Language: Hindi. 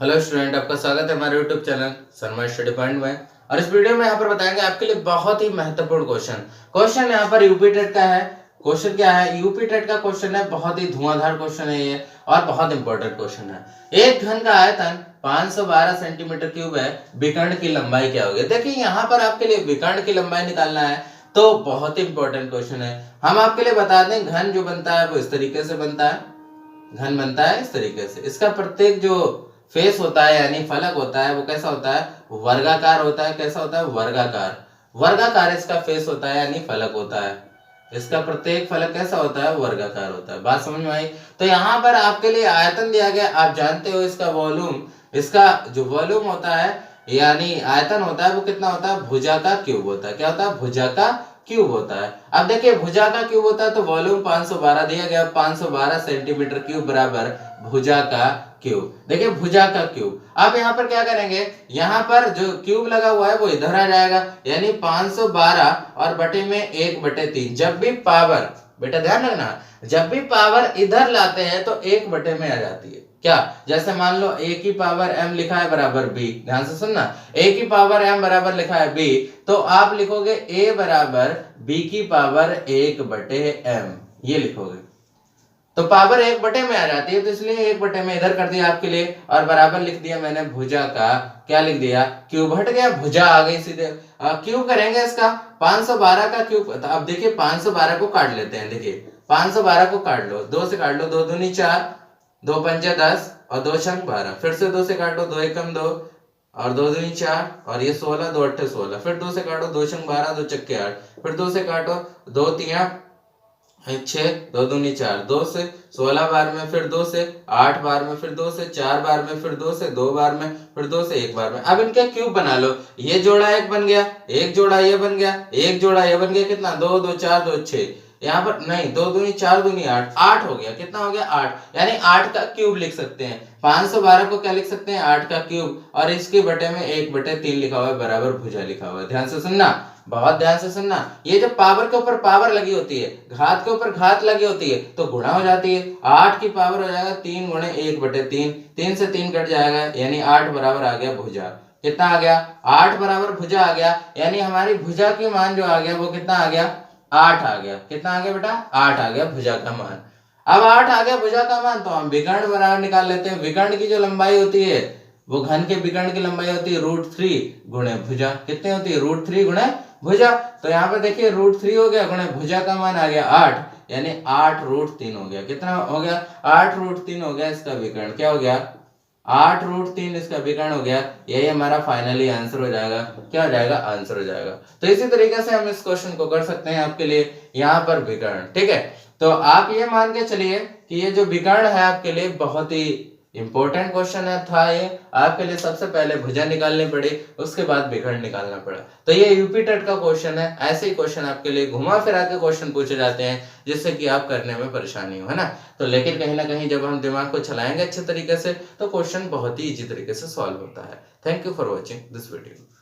हेलो स्टूडेंट, आपका स्वागत है हमारे YouTube channel Sharma study point में। और इस वीडियो में यहाँ पर बताएंगे आपके लिए बहुत ही महत्वपूर्ण क्वेश्चन यहाँ पर यूपी टेट का है। क्वेश्चन क्या है? यूपी टेट का क्वेश्चन है, बहुत ही धुआंधार क्वेश्चन है ये और बहुत इंपॉर्टेंट क्वेश्चन है। एक घन का आयतन 512 सेंटीमीटर क्यूब है, विकर्ण की लंबाई क्या होगी? देखिए यहाँ पर आपके लिए विकर्ण की लंबाई निकालना है, तो बहुत ही इंपॉर्टेंट क्वेश्चन है। हम आपके लिए बता दें, घन जो बनता है वो इस तरीके से बनता है, घन बनता है इस तरीके से। इसका प्रत्येक जो फेस होता है यानी फलक होता है वो कैसा होता है? वर्गाकार होता है। कैसा होता है? वर्गाकार। वर्गाकार इसका फेस होता है यानी फलक होता है। इसका प्रत्येक फलक कैसा होता है? वर्गाकार होता है। बात समझ में आई? तो यहाँ पर आपके लिए आयतन दिया गया, आप जानते हो इसका वॉल्यूम, इसका जो वॉल्यूम होता है यानी आयतन होता है वो कितना होता है? भुजा का क्यूब होता है। क्या होता है? भुजा का क्यूब होता है। अब देखिए भुजा का क्यूब होता है तो वॉल्यूम 512 दिया गया, 512 सेंटीमीटर क्यूब बराबर भुजा का क्यूब। देखिए भुजा का क्यूब। आप यहाँ पर क्या करेंगे? यहाँ पर जो क्यूब लगा हुआ है वो इधर आ जाएगा, यानी 512 और बटे में 1/3। जब भी पावर, बेटा ध्यान रखना, जब भी पावर इधर लाते हैं तो 1 में आ जाती है। क्या? जैसे मान लो a की पावर m लिखा है बराबर b, ध्यान से सुनना, a की पावर m बराबर लिखा है b, तो आप लिखोगे a बराबर b की पावर 1/m, ये लिखोगे तो पावर 1 में आ जाती है, तो इसलिए 1 में इधर कर दिया आपके लिए और बराबर लिख दिया मैंने भुजा का, क्या लिख दिया? क्यूब। हट गया, भुजा आ गई सीधे। क्यूब करेंगे इसका 512 का क्यूब। तो अब देखिए 512 को काट लेते हैं। देखिए 512 को काट लो, 2 से काट लो, 2 दूनी 4, 2 पंजे 10 और 2 छंग 12। फिर से 2 से काटो, 2 एकम 2 और 2 दूनी 4 और ये 16, 2 अट्ठे 16। फिर 2 से काटो, 2 छंग 12, 2 चक्के 8। फिर 2 से काटो, 2 तिया 6, 2 दूनी 4, 2 से 16 बार में, फिर 2 से 8 बार में, फिर 2 से 4 बार में, फिर 2 से 2 बार में, फिर 2 से 1 बार में। अब इनका क्यूब बना लो। ये जोड़ा 1 बन गया, एक जोड़ा ये बन गया, एक जोड़ा ये बन गया। कितना? 2 2 4 2 6। यहाँ पर नहीं, 2 दूनी 4 दूनी 8, 8 हो गया। कितना हो गया? 8, यानी 8 का क्यूब लिख सकते हैं। 512 को क्या लिख सकते हैं? 8 का क्यूब, और इसके बटे में 1/3 लिखा हुआ है बराबर भुजा लिखा हुआ है। ध्यान से सुनना, बहुत ध्यान से सुनना। ये जब पावर के ऊपर पावर लगी होती है, घात के ऊपर घात लगी होती है, तो गुणा हो जाती है। 8 की पावर हो जाएगा 3 गुणे 1/3, 3 से 3 कट जाएगा, यानी 8 बराबर आ गया भुजा। कितना आ गया? 8 बराबर भुजा आ गया, यानी हमारी भुजा की मान जो आ गया वो कितना आ गया? 8 आ गया। कितना आ गया बेटा? 8 आ गया भुजा का मान। अब 8 आ गया भुजा का मान, तो हम विकर्ण बराबर निकाल लेते हैं। विकर्ण की जो लंबाई होती है वो घन के विकर्ण की लंबाई होती है √3 गुणे भुजा। कितनी होती है? √3 गुणे भुजा। तो यहाँ पर देखिए √3 हो गया गुणे भुजा का मान आ गया 8, यानी 8√3 हो गया। कितना हो गया? 8√3 हो गया इसका विकर्ण। क्या हो गया? 8√3 इसका विकर्ण हो गया। यही हमारा फाइनली आंसर हो जाएगा। क्या हो जाएगा? आंसर हो जाएगा। तो इसी तरीके से हम इस क्वेश्चन को कर सकते हैं आपके लिए यहाँ पर विकर्ण। ठीक है, तो आप ये मान के चलिए कि ये जो विकर्ण है आपके लिए बहुत ही इंपॉर्टेंट क्वेश्चन है था। ये आपके लिए सबसे पहले भुजा निकालनी पड़ी, उसके बाद विकर्ण निकालना पड़ा। तो ये यूपी टेट का क्वेश्चन है। ऐसे ही क्वेश्चन आपके लिए घुमा फिरा के क्वेश्चन पूछे जाते हैं जिससे कि आप करने में परेशानी हो, है ना। तो लेकिन कहीं ना कहीं जब हम दिमाग को चलाएंगे अच्छे तरीके से तो क्वेश्चन बहुत ही इजी तरीके से सॉल्व होता है। Thank you for watching this video.